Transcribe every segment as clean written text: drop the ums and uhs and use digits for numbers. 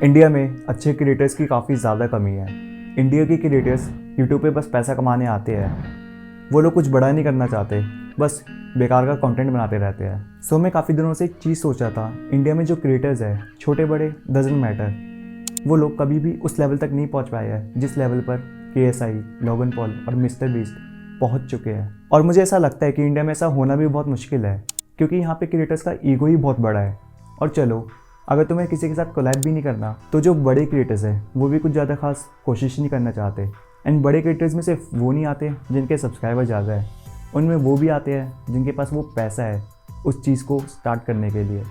India में अच्छे creators की काफ़ी ज़्यादा कमी है। इंडिया के क्रिएटर्स यूट्यूब पे बस पैसा कमाने आते हैं। वो लोग कुछ बड़ा नहीं करना चाहते, बस बेकार का कंटेंट बनाते रहते हैं। सो मैं काफ़ी दिनों से एक चीज़ सोचा था, इंडिया में जो क्रिएटर्स है छोटे बड़े डजंट मैटर, वो लोग कभी भी उस लेवल तक नहीं पहुंच पाए हैं जिस लेवल पर KSI, लोगन पॉल और मिस्टर बीस्ट पहुंच चुके हैं। और मुझे ऐसा लगता है कि इंडिया में ऐसा होना भी बहुत मुश्किल है, क्योंकि यहाँ पे क्रिएटर्स का ईगो ही बहुत बड़ा है। और चलो, अगर तुम्हें किसी के साथ कोलैब भी नहीं करना, तो जो बड़े क्रिएटर्स हैं वो भी कुछ ज़्यादा खास कोशिश नहीं करना चाहते। एंड बड़े क्रिएटर्स में सिर्फ वो नहीं आते जिनके सब्सक्राइबर ज़्यादा है, उनमें वो भी आते हैं जिनके पास वो पैसा है उस चीज़ को स्टार्ट करने के लिए।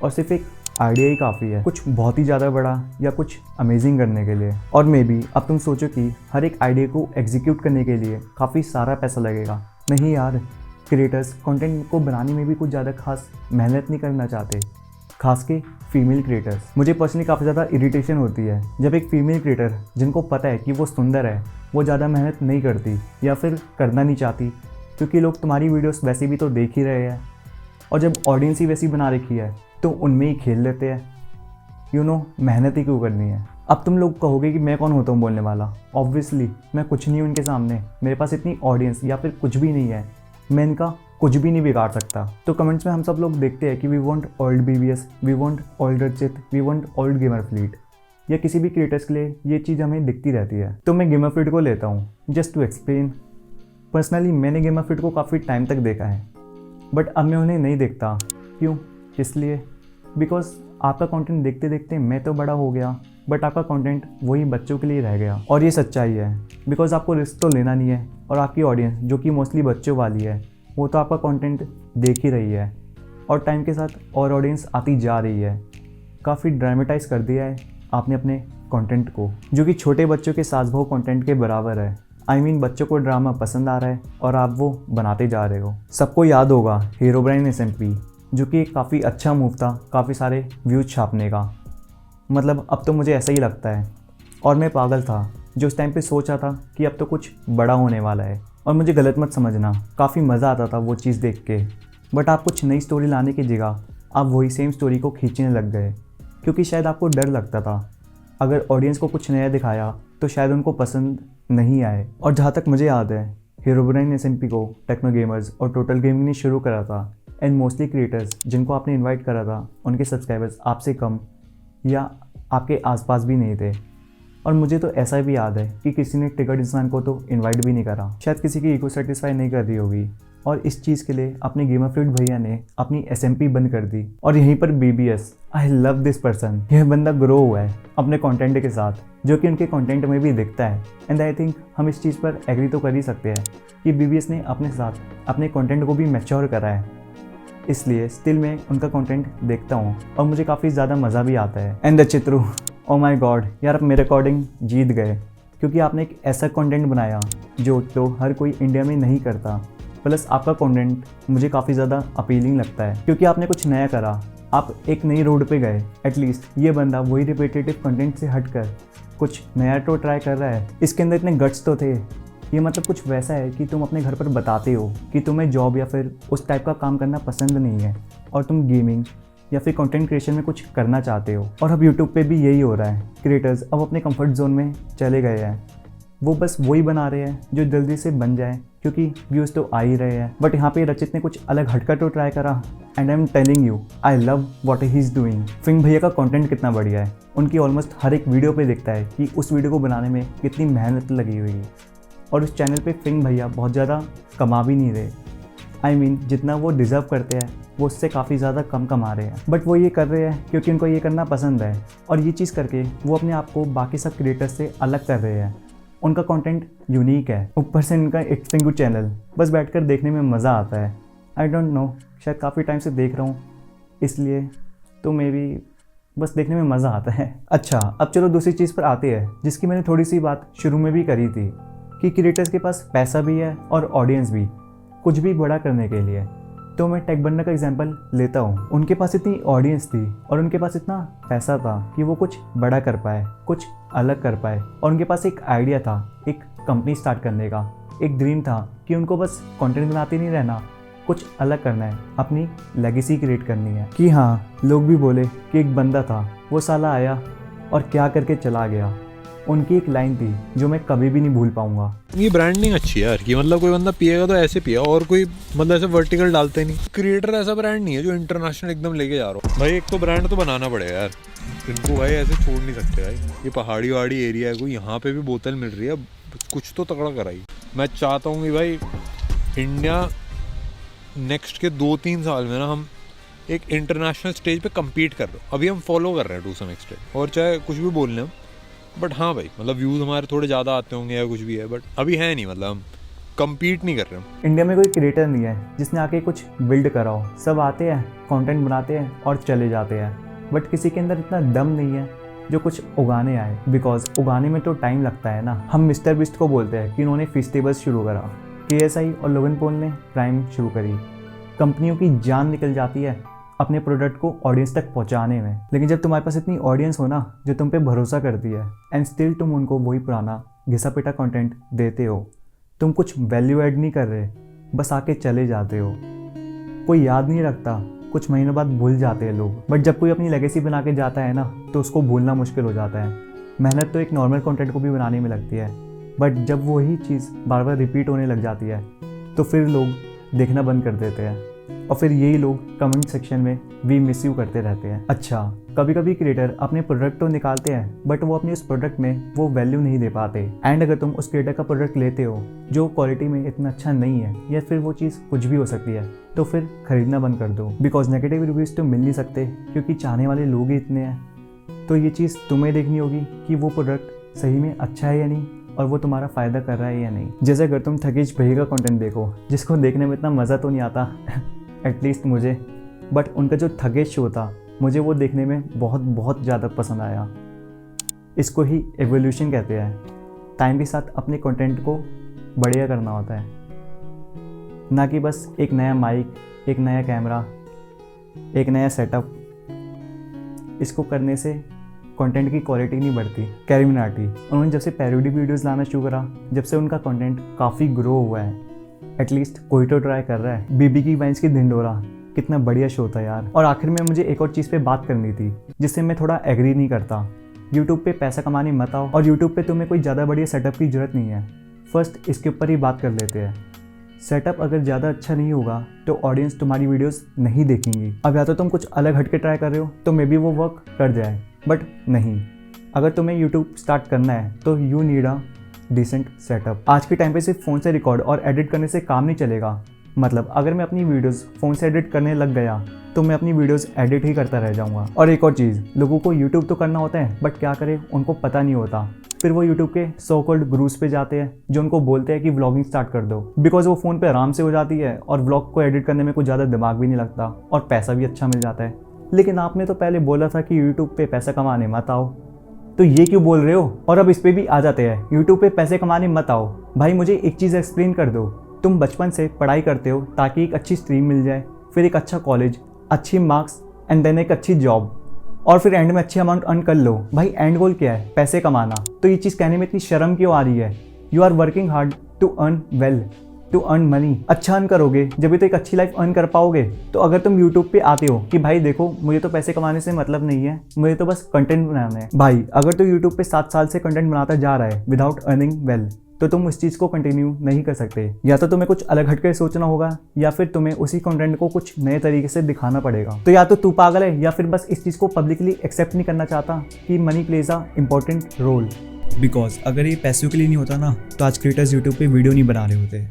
और सिर्फ एक आइडिया ही काफ़ी है कुछ बहुत ही ज़्यादा बड़ा या कुछ अमेजिंग करने के लिए। और मे बी अब तुम सोचो कि हर एक आइडिया को एग्जीक्यूट करने के लिए काफ़ी सारा पैसा लगेगा। नहीं यार, क्रिएटर्स कंटेंट को बनाने में भी कुछ ज़्यादा खास मेहनत नहीं करना चाहते, खास के फीमेल क्रिएटर्स। मुझे पर्सनली काफ़ी ज़्यादा इरिटेशन होती है जब एक फीमेल क्रिएटर जिनको पता है कि वो सुंदर है, वो ज़्यादा मेहनत नहीं करती या फिर करना नहीं चाहती, क्योंकि लोग तुम्हारी वीडियोस वैसे भी तो देख ही रहे हैं। और जब ऑडियंस ही वैसी बना रखी है तो उनमें ही खेल लेते हैं। मेहनत ही क्यों करनी है। अब तुम लोग कहोगे कि मैं कौन होता हूँ बोलने वाला। ऑब्वियसली मैं कुछ नहीं हूँ उनके सामने, मेरे पास इतनी ऑडियंस या फिर कुछ भी नहीं है, मैं इनका कुछ भी नहीं बिगाड़ सकता। तो कमेंट्स में हम सब लोग देखते हैं कि we want old BBS, we want old Rachit, we want old GamerFleet, या किसी भी क्रिएटर्स के लिए ये चीज़ हमें दिखती रहती है। तो मैं गेमर फ्लीट को लेता हूँ जस्ट टू एक्सप्लेन। पर्सनली मैंने गेमर फ्लीट को काफ़ी टाइम तक देखा है, बट अब मैं उन्हें नहीं देखता। क्यों? इसलिए बिकॉज आपका कंटेंट देखते देखते मैं तो बड़ा हो गया, बट आपका कंटेंट वही बच्चों के लिए रह गया। और ये सच्चाई है, बिकॉज आपको रिस्क तो लेना नहीं है, और आपकी ऑडियंस जो कि मोस्टली बच्चों वाली है वो तो आपका कंटेंट देख ही रही है, और टाइम के साथ और ऑडियंस आती जा रही है। काफ़ी ड्रामेटाइज कर दिया है आपने अपने कंटेंट को, जो कि छोटे बच्चों के सासभाव कंटेंट के बराबर है। बच्चों को ड्रामा पसंद आ रहा है और आप वो बनाते जा रहे हो। सबको याद होगा हीरोब्राइन SMP, जो कि एक काफ़ी अच्छा मूव था काफ़ी सारे व्यूज छापने का। मतलब अब तो मुझे ऐसा ही लगता है, और मैं पागल था जो उस टाइम पे सोचा था कि अब तो कुछ बड़ा होने वाला है। और मुझे गलत मत समझना, काफ़ी मज़ा आता था वो चीज़ देख के, बट आप कुछ नई स्टोरी लाने की जगह आप वही सेम स्टोरी को खींचने लग गए, क्योंकि शायद आपको डर लगता था अगर ऑडियंस को कुछ नया दिखाया तो शायद उनको पसंद नहीं आए। और जहाँ तक मुझे याद है, हीरोब्राइन SMP को टेक्नो गेमर्स और टोटल गेमिंग ने शुरू करा था, एंड मोस्टली क्रिएटर्स जिनको आपने इन्वाइट करा था उनके सब्सक्राइबर्स आपसे कम या आपके आसपास भी नहीं थे। और मुझे तो ऐसा भी याद है कि किसी ने टिकट इंसान को तो इनवाइट भी नहीं करा, शायद किसी की ईगो सेटिस्फाई नहीं कर रही होगी, और इस चीज़ के लिए अपने गेमर फ्लीट भैया ने अपनी SMP बंद कर दी। और यहीं पर BBS, I love this person, यह बंदा ग्रो हुआ है अपने कंटेंट के साथ, जो कि उनके कंटेंट में भी दिखता है। एंड आई थिंक हम इस चीज़ पर एग्री तो कर ही सकते हैं कि BBS ने अपने साथ अपने कंटेंट को भी मैच्योर करा है। इसलिए स्टिल मैं उनका कंटेंट देखता हूँ और मुझे काफ़ी ज़्यादा मज़ा भी आता है। And the Chitru, oh my god यार, आप मेरे अकॉर्डिंग जीत गए, क्योंकि आपने एक ऐसा कंटेंट बनाया जो तो हर कोई इंडिया में नहीं करता। प्लस आपका कंटेंट मुझे काफ़ी ज़्यादा अपीलिंग लगता है, क्योंकि आपने कुछ नया करा, आप एक नई रोड पे गए। एटलीस्ट ये बंदा वही रिपीटेटिव कंटेंट से हटकर कुछ नया तो ट्राई कर रहा है। इसके अंदर इतने गट्स तो थे। ये मतलब कुछ वैसा है कि तुम अपने घर पर बताते हो कि तुम्हें जॉब या फिर उस टाइप का काम करना पसंद नहीं है, और तुम गेमिंग या फिर कंटेंट क्रिएशन में कुछ करना चाहते हो। और अब यूट्यूब पे भी यही हो रहा है, क्रिएटर्स अब अपने कंफर्ट जोन में चले गए हैं। वो बस वही बना रहे हैं जो जल्दी से बन जाए, क्योंकि व्यूज़ तो आ ही रहे हैं। बट यहाँ पे रचित ने कुछ अलग हटकर तो ट्राई करा, and I am telling you, I love what he is doing. फिंग भैया का कंटेंट कितना बढ़िया है, उनकी ऑलमोस्ट हर एक वीडियो पे दिखता है कि उस वीडियो को बनाने में कितनी मेहनत लगी हुई है। और उस चैनल पे फिंग भैया बहुत ज़्यादा कमा भी नहीं रहे। जितना वो डिज़र्व करते हैं वो उससे काफ़ी ज़्यादा कम कमा रहे हैं, बट वो ये कर रहे हैं क्योंकि उनको ये करना पसंद है। और ये चीज़ करके वो अपने आप को बाकी सब क्रिएटर्स से अलग कर रहे हैं। उनका कंटेंट यूनिक है, ऊपर से इनका इट्स फिंगू चैनल बस बैठकर देखने में मज़ा आता है। आई डोंट नो, शायद काफ़ी टाइम से देख रहा हूँ इसलिए, तो मे बी बस देखने में मज़ा आता है। अच्छा, अब चलो दूसरी चीज़ पर आते हैं, जिसकी मैंने थोड़ी सी बात शुरू में भी करी थी कि क्रिएटर्स के पास पैसा भी है और ऑडियंस भी, कुछ भी बड़ा करने के लिए। तो मैं टेक बंडा का एग्जांपल लेता हूँ। उनके पास इतनी ऑडियंस थी और उनके पास इतना पैसा था कि वो कुछ बड़ा कर पाए, कुछ अलग कर पाए। और उनके पास एक आइडिया था एक कंपनी स्टार्ट करने का, एक ड्रीम था कि उनको बस कंटेंट बनाते नहीं रहना, कुछ अलग करना है, अपनी लेगेसी क्रिएट करनी है। कि हाँ, लोग भी बोले कि एक बंदा था, वो साला आया, और क्या करके चला गया। उनकी एक लाइन थी जो मैं कभी भी नहीं भूल पाऊंगा। ये ब्रांडिंग अच्छी है यार कि मतलब कोई बंदा पिएगा तो ऐसे पिया, और कोई मतलब ऐसे वर्टिकल डालते नहीं। क्रिएटर ऐसा ब्रांड नहीं है जो इंटरनेशनल एकदम लेके जा रहा हो भाई। एक तो ब्रांड तो बनाना पड़ेगा यार, इनको भाई ऐसे छोड़ नहीं सकते भाई। ये पहाड़ी वहाड़ी एरिया है, कोई यहाँ पे भी बोतल मिल रही है, कुछ तो तगड़ा कराई। मैं चाहता हूँ कि भाई इंडिया नेक्स्ट के 2-3 साल में ना हम एक इंटरनेशनल स्टेज पे कम्पीट कर रहे हो। अभी हम फॉलो कर रहे हैं टू सम एक्सटेंट, और चाहे कुछ भी बोल लें हम, बट हाँ भाई मतलब व्यूज़ हमारे थोड़े ज़्यादा आते होंगे या कुछ भी है, बट अभी है नहीं, मतलब हम कम्पीट नहीं कर रहे हम। इंडिया में कोई क्रिएटर नहीं है जिसने आके कुछ बिल्ड करा हो। सब आते हैं, कंटेंट बनाते हैं और चले जाते हैं, बट किसी के अंदर इतना दम नहीं है जो कुछ उगाने आए। बिकॉज उगाने में तो टाइम लगता है ना। हम मिस्टर बीस्ट को बोलते हैं कि उन्होंने फेस्टिवल्स शुरू करा, KSI और लोगन पॉल ने प्राइम शुरू करी। कंपनियों की जान निकल जाती है अपने प्रोडक्ट को ऑडियंस तक पहुंचाने में, लेकिन जब तुम्हारे पास इतनी ऑडियंस हो ना जो तुम पे भरोसा करती है एंड स्टिल तुम उनको वही पुराना घिसा पिटा कंटेंट देते हो, तुम कुछ वैल्यू ऐड नहीं कर रहे, बस आके चले जाते हो। कोई याद नहीं रखता, कुछ महीनों बाद भूल जाते हैं लोग, बट जब कोई अपनी लेगेसी बना के जाता है ना तो उसको भूलना मुश्किल हो जाता है। मेहनत तो एक नॉर्मल कंटेंट को भी बनाने में लगती है, बट जब वही चीज़ बार बार रिपीट होने लग जाती है तो फिर लोग देखना बंद कर देते हैं, और फिर यही लोग कमेंट सेक्शन में वी मिस यू करते रहते हैं। अच्छा, कभी कभी क्रिएटर अपने प्रोडक्ट तो निकालते हैं बट वो अपने उस प्रोडक्ट में वो वैल्यू नहीं दे पाते। एंड अगर तुम उस क्रिएटर का प्रोडक्ट लेते हो जो क्वालिटी में इतना अच्छा नहीं है, या फिर वो चीज़ कुछ भी हो सकती है, तो फिर खरीदना बंद कर दो। बिकॉज नेगेटिव रिव्यूज़ तो मिल नहीं सकते क्योंकि चाहने वाले लोग ही इतने हैं। तो ये चीज़ तुम्हें देखनी होगी कि वो प्रोडक्ट सही में अच्छा है या नहीं, और वो तुम्हारा फ़ायदा कर रहा है या नहीं। जैसे अगर तुम थकेश भाई का कंटेंट देखो, जिसको देखने में इतना मज़ा तो नहीं आता एटलीस्ट मुझे, बट उनका जो थकेश शो था मुझे वो देखने में बहुत बहुत ज़्यादा पसंद आया। इसको ही एवोल्यूशन कहते हैं। टाइम के साथ अपने कंटेंट को बढ़िया करना होता है, ना कि बस एक नया माइक, एक नया कैमरा, एक नया सेटअप। इसको करने से कंटेंट की क्वालिटी नहीं बढ़ती। कैरी मिनाटी, उन्होंने जब से पैरोडी वीडियोस लाना शुरू करा, जब से उनका कंटेंट काफ़ी ग्रो हुआ है। एटलीस्ट कोई तो ट्राई कर रहा है। बीबी की वाइन्स की ढिंडोरा कितना बढ़िया शो था यार। और आखिर में मुझे एक और चीज़ पे बात करनी थी जिससे मैं थोड़ा एग्री नहीं करता। यूट्यूब पे पैसा कमाने मत आओ, और यूट्यूब पे तुम्हें कोई ज़्यादा बढ़िया सेटअप की ज़रूरत नहीं है। फर्स्ट इसके ऊपर ही बात कर लेते हैं। सेटअप अगर ज़्यादा अच्छा नहीं होगा तो ऑडियंस तुम्हारी वीडियोस नहीं देखेंगी। अब या तो तुम कुछ अलग हट के ट्राई कर रहे हो तो मे बी वो वर्क कर जाए, बट नहीं। अगर तुम्हें यूट्यूब स्टार्ट करना है तो you need a decent setup. आज के टाइम पे सिर्फ फ़ोन से रिकॉर्ड और एडिट करने से काम नहीं चलेगा। मतलब अगर मैं अपनी वीडियोस फ़ोन से एडिट करने लग गया तो मैं अपनी वीडियोस एडिट ही करता रह जाऊंगा। और एक और चीज़, लोगों को यूट्यूब तो करना होता है बट क्या करें उनको पता नहीं होता। फिर वो यूट्यूब के सो कॉल्ड गुरुज पे जाते हैं जो उनको बोलते हैं कि व्लॉगिंग स्टार्ट कर दो, बिकॉज वो फ़ोन पे आराम से हो जाती है और व्लॉग को एडिट करने में कुछ ज़्यादा दिमाग भी नहीं लगता और पैसा भी अच्छा मिल जाता है। लेकिन आपने तो पहले बोला था कि यूट्यूब पे पैसा कमाने मत आओ, तो ये क्यों बोल रहे हो? और अब इस पे भी आ जाते हैं, यूट्यूब पे पैसे कमाने मत आओ। भाई मुझे एक चीज़ एक्सप्लेन कर दो। तुम बचपन से पढ़ाई करते हो ताकि एक अच्छी स्ट्रीम मिल जाए, फिर एक अच्छा कॉलेज, अच्छी मार्क्स एंड देन एक अच्छी जॉब, और फिर एंड में अच्छी अमाउंट अर्न कर लो। भाई एंड गोल क्या है? पैसे कमाना। तो ये चीज़ कहने में इतनी शर्म क्यों आ रही है? You are working hard to earn well, to earn money. अच्छा अर्न करोगे जब भी तो एक अच्छी लाइफ अर्न कर पाओगे। तो अगर तुम यूट्यूब पे आते हो कि भाई देखो मुझे तो पैसे कमाने से मतलब नहीं है, मुझे तो बस कंटेंट बनाना है। भाई अगर तो यूट्यूब पे 7 साल से कंटेंट बनाता जा रहा है विदाउट अर्निंग वेल, तो तुम उस चीज़ को कंटिन्यू नहीं कर सकते। या तो तुम्हें कुछ अलग हटकर सोचना होगा, या फिर तुम्हें उसी कंटेंट को कुछ नए तरीके से दिखाना पड़ेगा। तो या तो तू पागल है या फिर बस इस चीज़ को पब्लिकली एक्सेप्ट नहीं करना चाहता कि money plays a important role. Because अगर ये पैसों के लिए नहीं होता ना तो आज क्रिएटर्स यूट्यूब पे वीडियो नहीं बना रहे होते।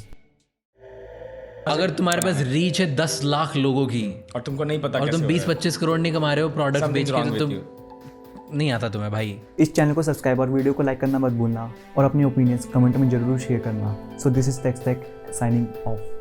अगर तुम्हारे पास रीच है 10 लाख लोगों की और तुमको नहीं पता और तुम 20-25 करोड़ नहीं कमा रहे हो प्रोडक्ट बेच के, तो तुम नहीं आता तुम्हें भाई। इस चैनल को सब्सक्राइब और वीडियो को लाइक करना मत भूलना, और अपनी ओपिनियंस कमेंट में जरूर शेयर करना। So this is tex tech signing of.